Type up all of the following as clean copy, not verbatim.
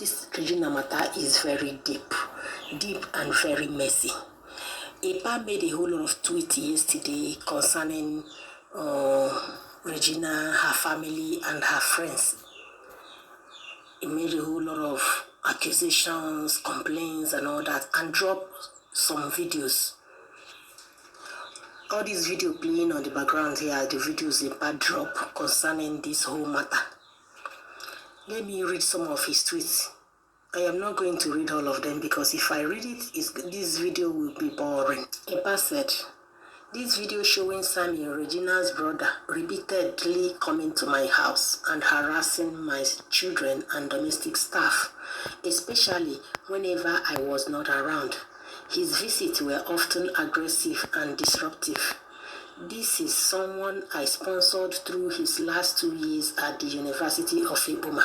this Regina matter is very deep and very messy. Epa made a whole lot of tweets yesterday concerning Regina, her family, and her friends. He made a whole lot of accusations, complaints, and all that, and dropped some videos. All these video playing on the background here are the videos Epa dropped concerning this whole matter. Let me read some of his tweets. I am not going to read all of them because if I read it, this video will be boring. Epa said, this video showing Sammy, Regina's brother, repeatedly coming to my house and harassing my children and domestic staff, especially whenever I was not around. His visits were often aggressive and disruptive. This is someone I sponsored through his last 2 years at the University of Eboma.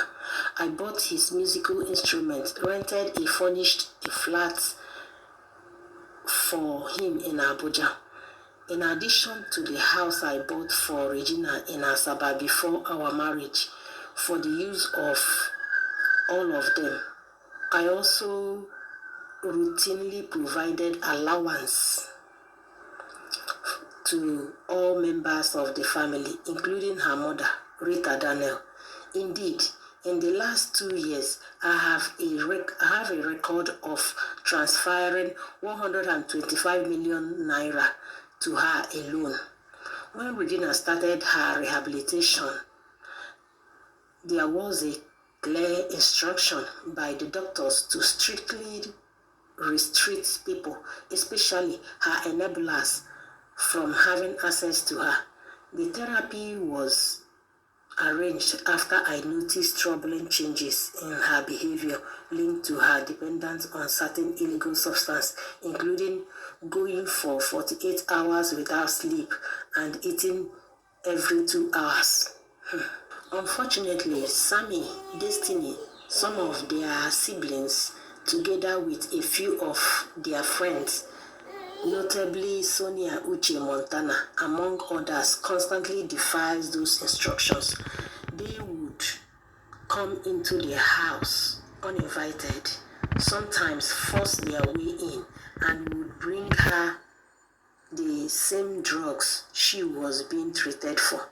I bought his musical instruments, rented a furnished flat for him in Abuja. In addition to the house I bought for Regina in Asaba before our marriage, for the use of all of them, I also routinely provided allowance to all members of the family, including her mother, Rita Daniel. Indeed, in the last 2 years, I have a record of transferring 125 million naira to her alone. When Regina started her rehabilitation, there was a clear instruction by the doctors to strictly restrict people, especially her enablers, from having access to her. The therapy was arranged after I noticed troubling changes in her behavior linked to her dependence on certain illegal substances, including going for 48 hours without sleep and eating every 2 hours. Unfortunately, Sammy, Destiny, some of their siblings, together with a few of their friends, notably Sonia Uche Montana, among others, constantly defies those instructions. They would come into the house uninvited, sometimes force their way in, and would bring her the same drugs she was being treated for.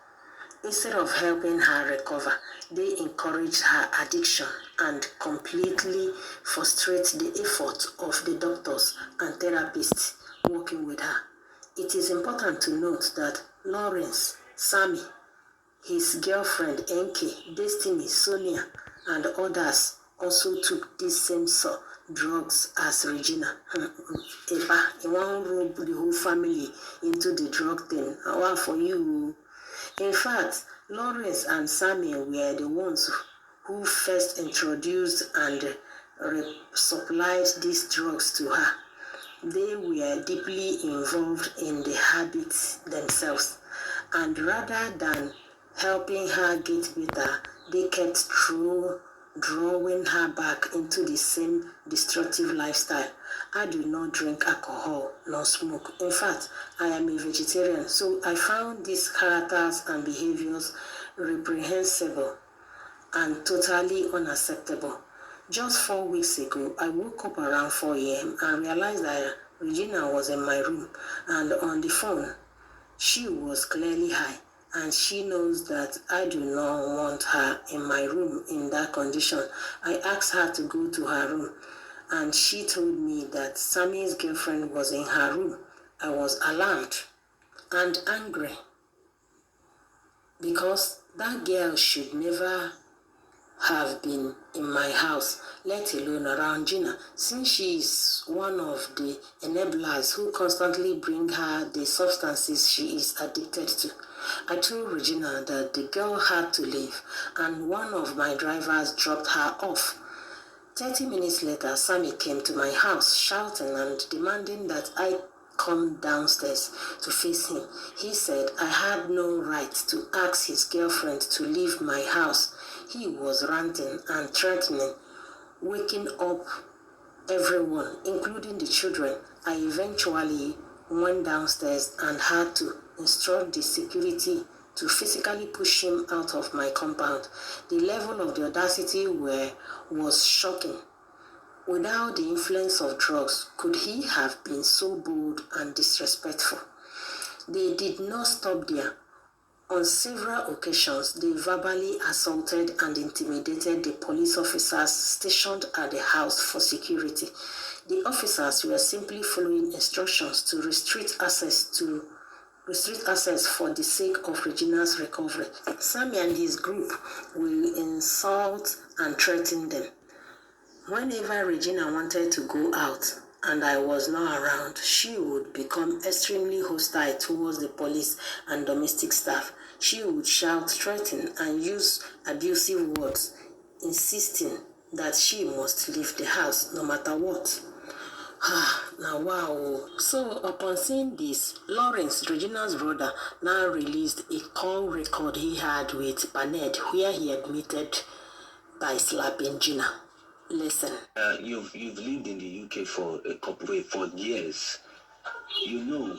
Instead of helping her recover, they encourage her addiction and completely frustrate the effort of the doctors and therapists working with her. It is important to note that Lawrence, Sammy, his girlfriend NK, Destiny, Sonia, and others also took these same drugs as Regina. Epa, you want to rope the whole family into the drug thing. I want for you. In fact, Lawrence and Sammy were the ones who first introduced and supplied these drugs to her. They were deeply involved in the habits themselves, and rather than helping her get better, they kept drawing her back into the same destructive lifestyle. I do not drink alcohol nor smoke. In fact, I am a vegetarian, so I found these characters and behaviors reprehensible and totally unacceptable. Just 4 weeks ago, I woke up around 4 a.m. and realized that Regina was in my room and on the phone. She was clearly high, and she knows that I do not want her in my room in that condition. I asked her to go to her room, and she told me that Sammy's girlfriend was in her room. I was alarmed and angry because that girl should never have been in my house, let alone around Gina, since she is one of the enablers who constantly bring her the substances she is addicted to. I told Regina that the girl had to leave, and one of my drivers dropped her off. 30 minutes later, Sammy came to my house shouting and demanding that I come downstairs to face him. He said I had no right to ask his girlfriend to leave my house. He was ranting and threatening, waking up everyone, including the children. I eventually went downstairs and had to instruct the security to physically push him out of my compound. The level of the audacity was shocking. Without the influence of drugs, could he have been so bold and disrespectful? They did not stop there. On several occasions, they verbally assaulted and intimidated the police officers stationed at the house for security. The officers were simply following instructions to restrict access for the sake of Regina'S recovery. Sammy and his group will insult and threaten them. Whenever Regina wanted to go out and I was not around, she would become extremely hostile towards the police and domestic staff. She would shout, threaten, and use abusive words, insisting that she must leave the house no matter what. Now wow. So upon seeing this, Lawrence, Regina'S brother, now released a call record he had with Bernard where he admitted by slapping Gina. Listen. You've lived in the UK for years. You know,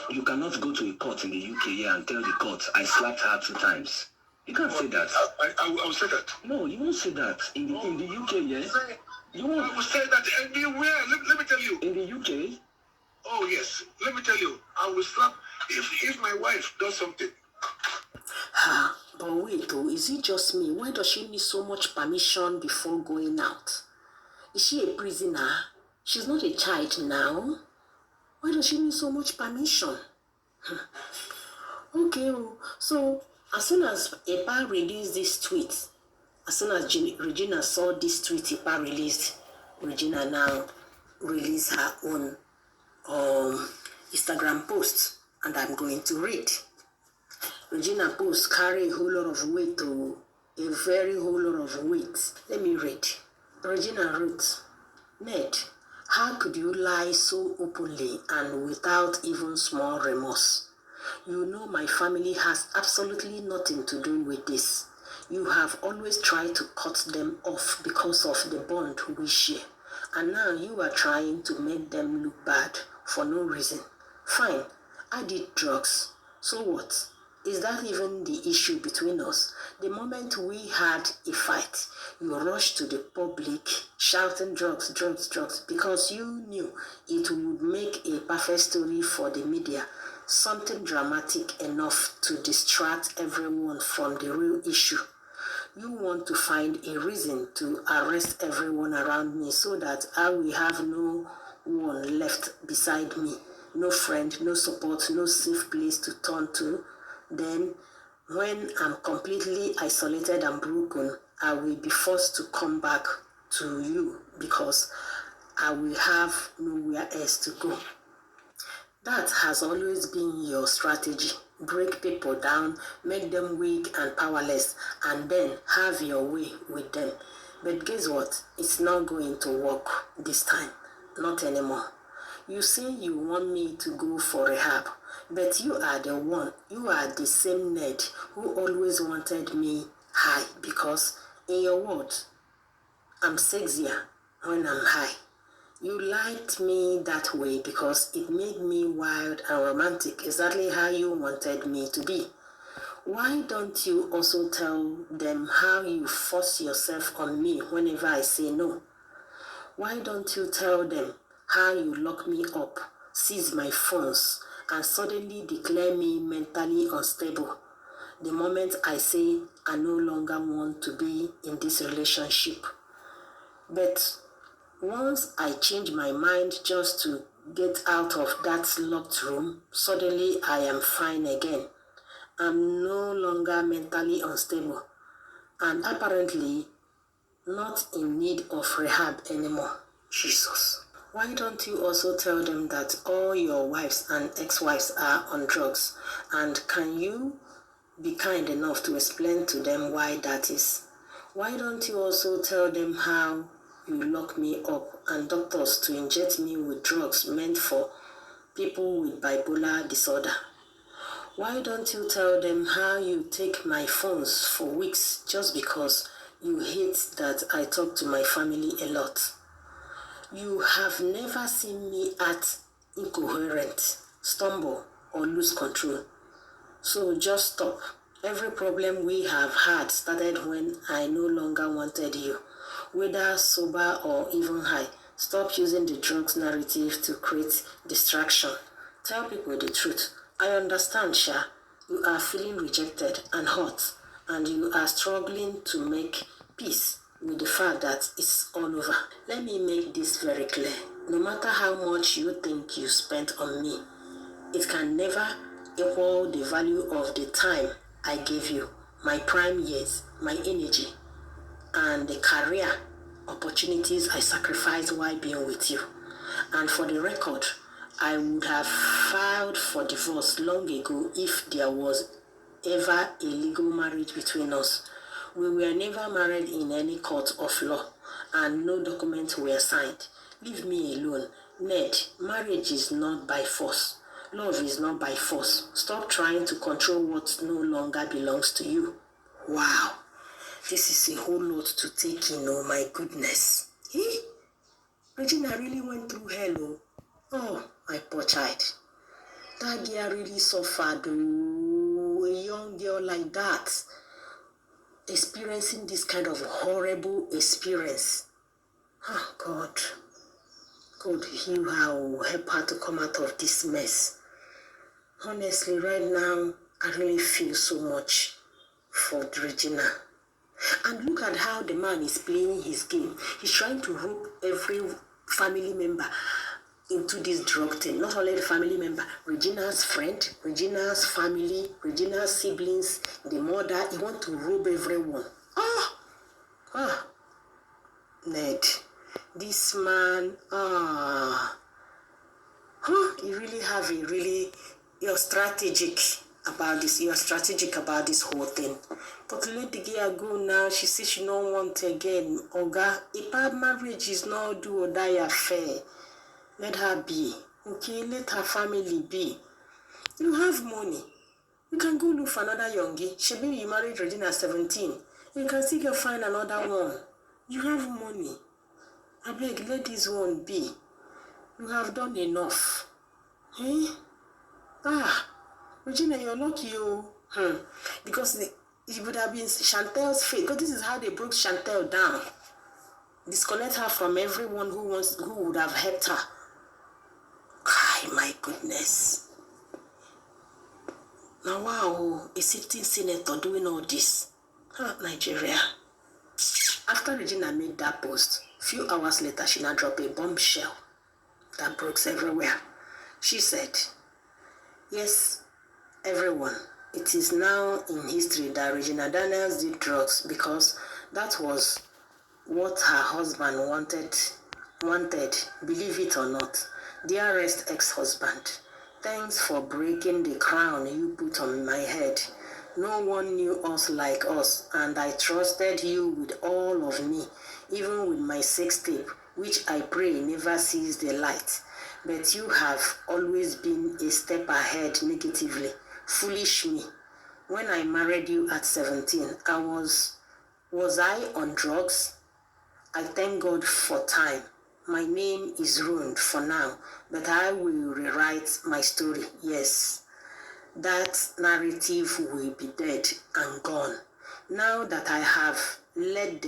you cannot go to a court in the UK here and tell the court, I slapped her 2 times. You can't say that. I will say that. No, you won't say that. In the UK, yes. You won't. I will say that anywhere. Let me tell you. In the UK? Oh, yes. Let me tell you. I will slap if my wife does something. But wait though, is it just me? Why does she need so much permission before going out? Is she a prisoner? She's not a child now. Why does she need so much permission? Okay, so as soon as Epa released this tweet, as soon as Regina saw this tweet Epa released, Regina now released her own Instagram post, and I'm going to read. Regina post carry a whole lot of weight to a very whole lot of weight. Let me read. Regina wrote, Ned, how could you lie so openly and without even small remorse? You know my family has absolutely nothing to do with this. You have always tried to cut them off because of the bond we share. And now you are trying to make them look bad for no reason. Fine, I did drugs. So what? Is that even the issue between us? The moment we had a fight, you rushed to the public shouting drugs, drugs, drugs, because you knew it would make a perfect story for the media, something dramatic enough to distract everyone from the real issue. You want to find a reason to arrest everyone around me so that I will have no one left beside me, no friend, no support, no safe place to turn to. Then, when I'm completely isolated and broken, I will be forced to come back to you because I will have nowhere else to go. That has always been your strategy. Break people down, make them weak and powerless, and then have your way with them. But guess what? It's not going to work this time. Not anymore. You say you want me to go for rehab, but you are the same Ned who always wanted me high because, in your words, I'm sexier when I'm high. You liked me that way because it made me wild and romantic, exactly how you wanted me to be. Why don't you also tell them how you force yourself on me whenever I say no? Why don't you tell them how you lock me up, seize my phones, and suddenly declare me mentally unstable the moment I say I no longer want to be in this relationship? But once I change my mind just to get out of that locked room, suddenly I am fine again. I'm no longer mentally unstable and apparently not in need of rehab anymore. Jesus. Why don't you also tell them that all your wives and ex-wives are on drugs? And can you be kind enough to explain to them why that is? Why don't you also tell them how you lock me up and doctors to inject me with drugs meant for people with bipolar disorder? Why don't you tell them how you take my phones for weeks just because you hate that I talk to my family a lot? You have never seen me act incoherent, stumble, or lose control. So just stop. Every problem we have had started when I no longer wanted you, whether sober or even high. Stop using the drugs narrative to create distraction. Tell people the truth. I understand, Sha. You are feeling rejected and hurt, and you are struggling to make peace with the fact that it's all over. Let me make this very clear. No matter how much you think you spent on me, it can never equal the value of the time I gave you, my prime years, my energy, and the career opportunities I sacrificed while being with you. And for the record, I would have filed for divorce long ago if there was ever a legal marriage between us. We were never married in any court of law, and no documents were signed. Leave me alone. Ned, marriage is not by force. Love is not by force. Stop trying to control what no longer belongs to you. Wow, this is a whole lot to take in, oh my goodness. Regina really went through hell, oh, my poor child. That girl really suffered, oh, a young girl like that, experiencing this kind of horrible experience. Oh, God. God heal her, help her to come out of this mess. Honestly, right now, I really feel so much for Regina. And look at how the man is playing his game. He's trying to rope every family member into this drug thing. Not only the family member, Regina's friend, Regina's family, Regina's siblings, the mother. He wants to rope everyone. Ned, this man, you really have a really, you're strategic about this. You're strategic about this whole thing. But let the girl go now. She says she don't want again. Oga, a bad marriage is not do or die affair. Let her be. Okay, let her family be. You have money. You can go look for another youngie. Maybe you married Regina at 17. You can still go find another one. You have money. I beg, let this one be. You have done enough. Eh? Regina, you're lucky, because it would have been Chantel's fate. Because this is how they broke Chantel down. Disconnect her from everyone who would have helped her. My goodness. Now, wow, a sitting senator doing all this. Nigeria. After Regina made that post, few hours later, she now dropped a bombshell that broke everywhere. She said, yes, everyone, it is now in history that Regina'S did drugs because that was what her husband wanted, believe it or not. Dearest ex-husband, thanks for breaking the crown you put on my head. No one knew us like us, and I trusted you with all of me, even with my sex tape, which I pray never sees the light. But you have always been a step ahead negatively. Foolish me. When I married you at 17, was I on drugs? I thank God for time. My name is ruined for now, but I will rewrite my story. Yes, that narrative will be dead and gone. Now that I have let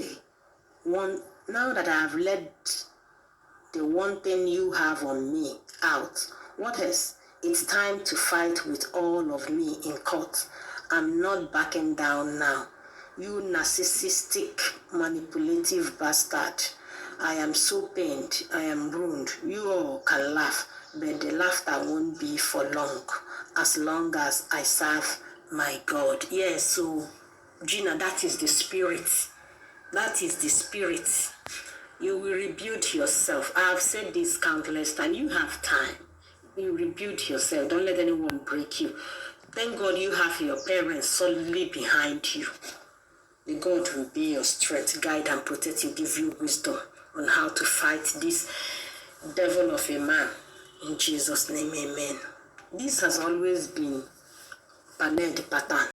the one thing you have on me out, what else? It's time to fight with all of me in court. I'm not backing down now. You narcissistic, manipulative bastard. I am so pained. I am ruined. You all can laugh, but the laughter won't be for as long as I serve my God. Yes, so, Gina, that is the spirit. That is the spirit. You will rebuild yourself. I have said this countless times. You have time. You rebuild yourself. Don't let anyone break you. Thank God you have your parents solidly behind you. The God will be your strength, guide and protect you, give you wisdom on how to fight this devil of a man. In Jesus' name, amen. This has always been Panel the pattern.